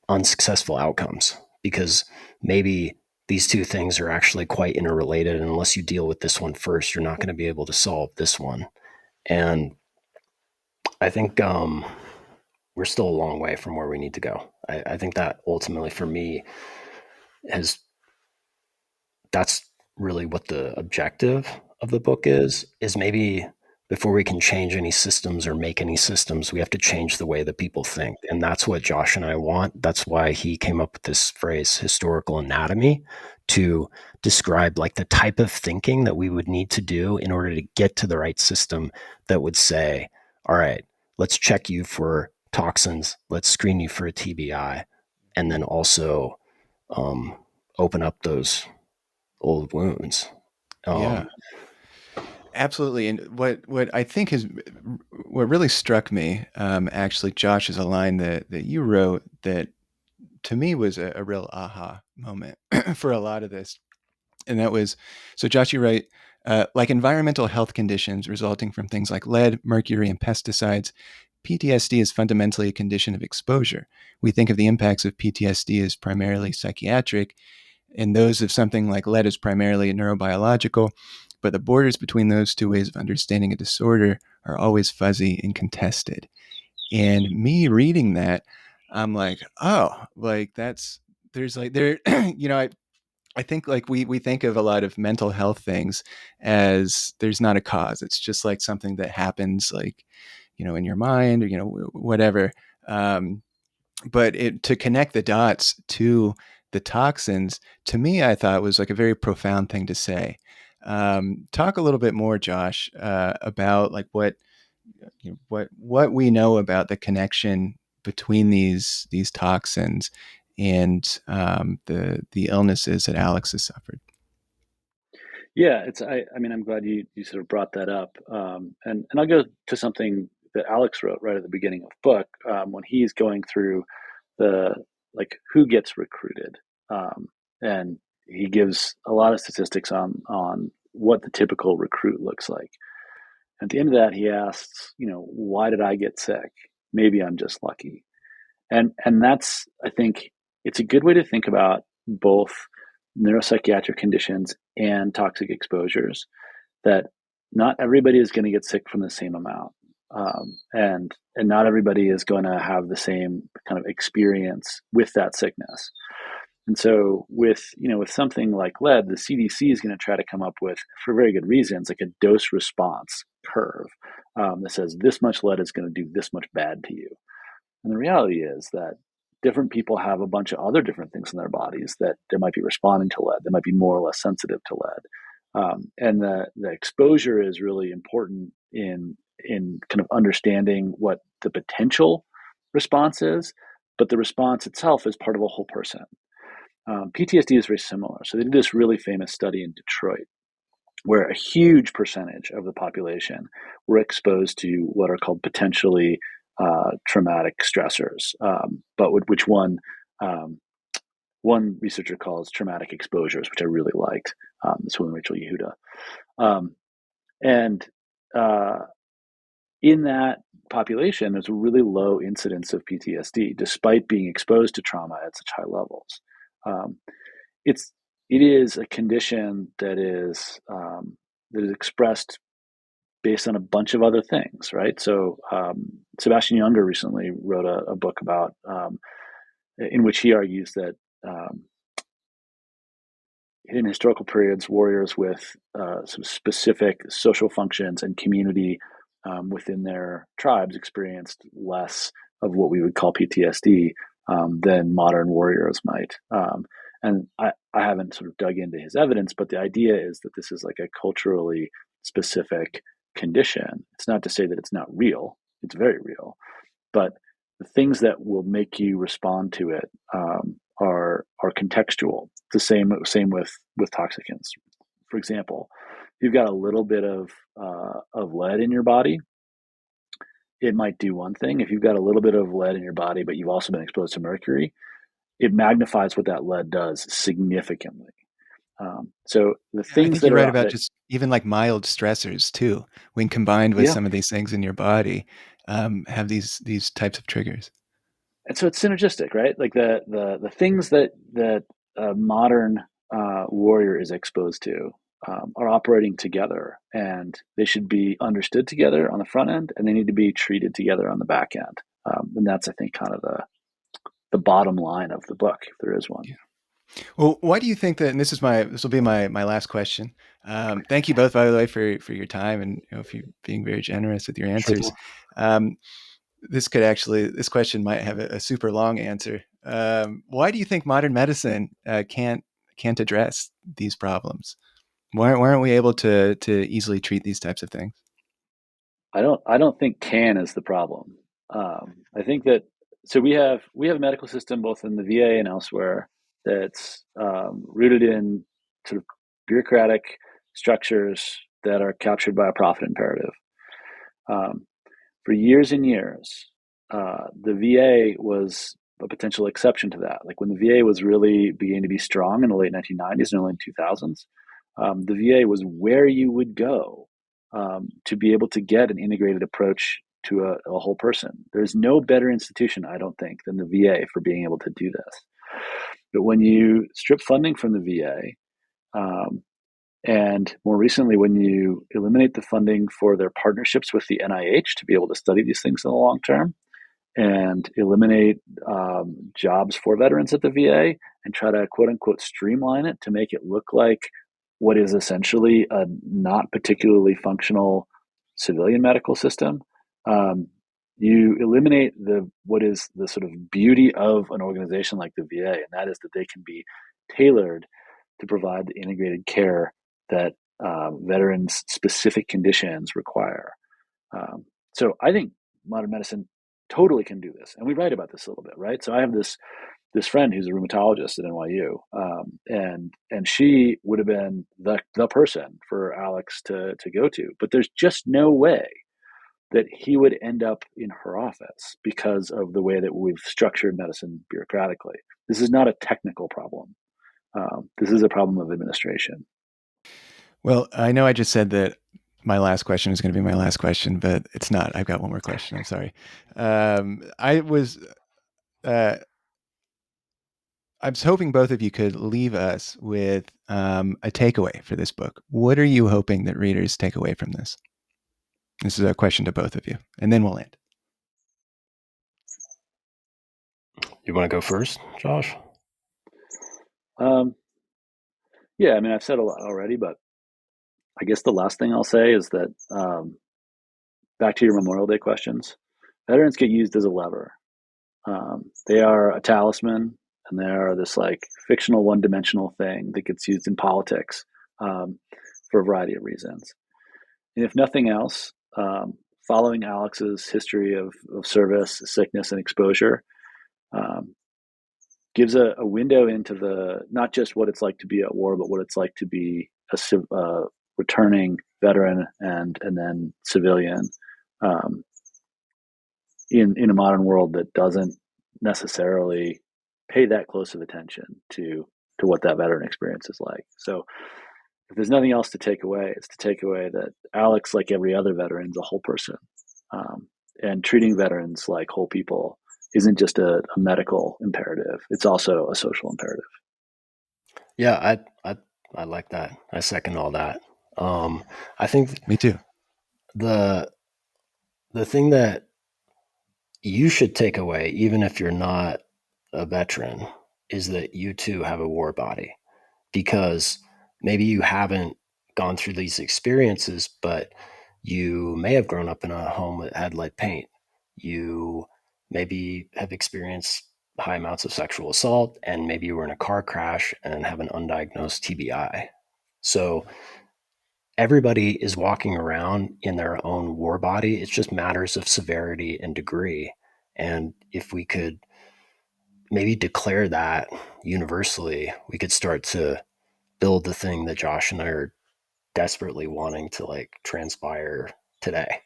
unsuccessful outcomes because maybe these two things are actually quite interrelated. And unless you deal with this one first, you're not going to be able to solve this one. And I think we're still a long way from where we need to go. I think that ultimately for me that's really what the objective of the book is maybe before we can change any systems or make any systems, we have to change the way that people think. And that's what Josh and I want. That's why he came up with this phrase, historical anatomy, to describe like the type of thinking that we would need to do in order to get to the right system that would say, all right, let's check you for toxins, let's screen you for a TBI, and then also open up those old wounds. Yeah, absolutely. And what I think is what really struck me, actually, Josh, is a line that you wrote that to me was a real aha moment for a lot of this. And that was, so Josh, you write, like environmental health conditions resulting from things like lead, mercury, and pesticides, PTSD is fundamentally a condition of exposure. We think of the impacts of PTSD as primarily psychiatric, and those of something like lead as primarily neurobiological, but the borders between those two ways of understanding a disorder are always fuzzy and contested. And me reading that, I'm like, oh, like there's like there, I think like we think of a lot of mental health things as there's not a cause. It's just like something that happens, like, in your mind, or whatever. Um, but to connect the dots to the toxins, to me, I thought was like a very profound thing to say. Talk a little bit more, Josh, about like what we know about the connection between these toxins and the illnesses that Alex has suffered. Yeah, I mean, I'm glad you sort of brought that up. And I'll go to something that Alex wrote right at the beginning of the book, when he's going through the, like, who gets recruited. And he gives a lot of statistics on what the typical recruit looks like. At the end of that, he asks, why did I get sick? Maybe I'm just lucky. And that's, I think, it's a good way to think about both neuropsychiatric conditions and toxic exposures, that not everybody is going to get sick from the same amount. And not everybody is going to have the same kind of experience with that sickness. And so with something like lead, the CDC is going to try to come up with, for very good reasons, like a dose response curve, that says this much lead is going to do this much bad to you. And the reality is that different people have a bunch of other different things in their bodies that they might be responding to lead. They might be more or less sensitive to lead. And the exposure is really important in kind of understanding what the potential response is, but the response itself is part of a whole person. PTSD is very similar. So they did this really famous study in Detroit where a huge percentage of the population were exposed to what are called potentially traumatic stressors, but which one researcher calls traumatic exposures, which I really liked. This one, Rachel Yehuda. And in that population, there's a really low incidence of PTSD, despite being exposed to trauma at such high levels. It is a condition that is expressed based on a bunch of other things, right? So Sebastian Junger recently wrote a book about in which he argues that in historical periods, warriors with some specific social functions and community within their tribes experienced less of what we would call PTSD than modern warriors might. And I haven't sort of dug into his evidence, but the idea is that this is like a culturally specific condition. It's not to say that it's not real. It's very real. But the things that will make you respond to it are contextual. The same with toxicants. For example, if you've got a little bit of lead in your body, it might do one thing. If you've got a little bit of lead in your body, but you've also been exposed to mercury, it magnifies what that lead does significantly. So the I things think that you're right are about that, just even like mild stressors too, when combined with yeah, some of these things in your body, have these types of triggers. and so it's synergistic, right? Like the things that a modern warrior is exposed to are operating together, and they should be understood together on the front end, and they need to be treated together on the back end. And that's, I think, kind of the bottom line of the book, if there is one. Yeah. Well, why do you think that? And this will be my last question. Thank you both, by the way, for your time and for being very generous with your Sure answers. thing. Um, this question might have a super long answer. Why do you think modern medicine can't address these problems? Why aren't we able to easily treat these types of things? I don't think can is the problem. I think that, so we have a medical system both in the VA and elsewhere that's rooted in sort of bureaucratic structures that are captured by a profit imperative. For years and years, the VA was a potential exception to that. Like when the VA was really beginning to be strong in the late 1990s and early 2000s, the VA was where you would go to be able to get an integrated approach to a whole person. There's no better institution, I don't think, than the VA for being able to do this. But when you strip funding from the VA, and more recently, when you eliminate the funding for their partnerships with the NIH to be able to study these things in the long term, and eliminate jobs for veterans at the VA and try to quote unquote streamline it to make it look like what is essentially a not particularly functional civilian medical system. You eliminate what is the sort of beauty of an organization like the VA, and that is that they can be tailored to provide the integrated care that veterans' specific conditions require. So I think modern medicine totally can do this, and we write about this a little bit, right? So I have this friend who's a rheumatologist at NYU, and she would have been the person for Alex to go to, but there's just no way that he would end up in her office because of the way that we've structured medicine bureaucratically. This is not a technical problem. This is a problem of administration. Well, I know I just said that my last question is going to be my last question, but it's not. I've got one more question. I'm sorry. I was hoping both of you could leave us with a takeaway for this book. What are you hoping that readers take away from this? This is a question to both of you, and then we'll end. You want to go first, Josh? Yeah, I mean, I've said a lot already, but I guess the last thing I'll say is that back to your Memorial Day questions, veterans get used as a lever. They are a talisman, and they are this like fictional one-dimensional thing that gets used in politics for a variety of reasons. And if nothing else, following Alex's history of service, sickness, and exposure gives a window into the not just what it's like to be at war, but what it's like to be a returning veteran and then civilian in a modern world that doesn't necessarily pay that close of attention to what that veteran experience is like. So if there's nothing else to take away, it's to take away that Alex, like every other veteran, is a whole person. And treating veterans like whole people isn't just a medical imperative. It's also a social imperative. Yeah, I like that. I second all that. I think Me too. The thing that you should take away, even if you're not a veteran, is that you too have a war body, because maybe you haven't gone through these experiences, but you may have grown up in a home that had lead paint. You maybe have experienced high amounts of sexual assault, and maybe you were in a car crash and have an undiagnosed TBI. So everybody is walking around in their own war body. It's just matters of severity and degree. And if we could maybe declare that universally, we could start to build the thing that Josh and I are desperately wanting to like transpire today.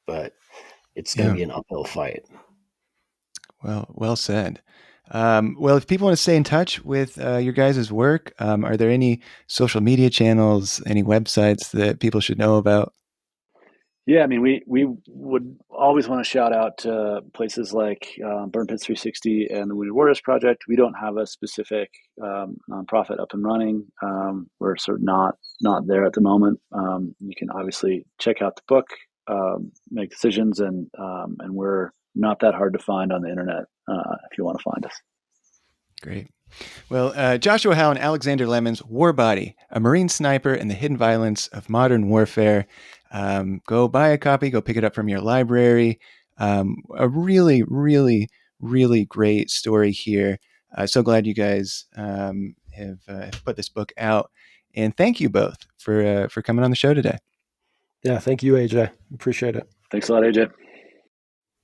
But it's going to be an uphill fight. Well said. Well, if people want to stay in touch with your guys' work, are there any social media channels, any websites that people should know about? Yeah, I mean, we would always want to shout out to places like Burn Pits 360 and the Wounded Warriors Project. We don't have a specific nonprofit up and running. We're sort of not there at the moment. You can obviously check out the book, make decisions, and we're not that hard to find on the internet if you want to find us. Great. Well, Joshua Howe and Alexander Lemon's Warbody, a Marine Sniper and the Hidden Violence of Modern Warfare. Go buy a copy, go pick it up from your library. A really, really, really great story here. So glad you guys have put this book out. And thank you both for coming on the show today. Yeah, thank you, AJ. Appreciate it. Thanks a lot, AJ.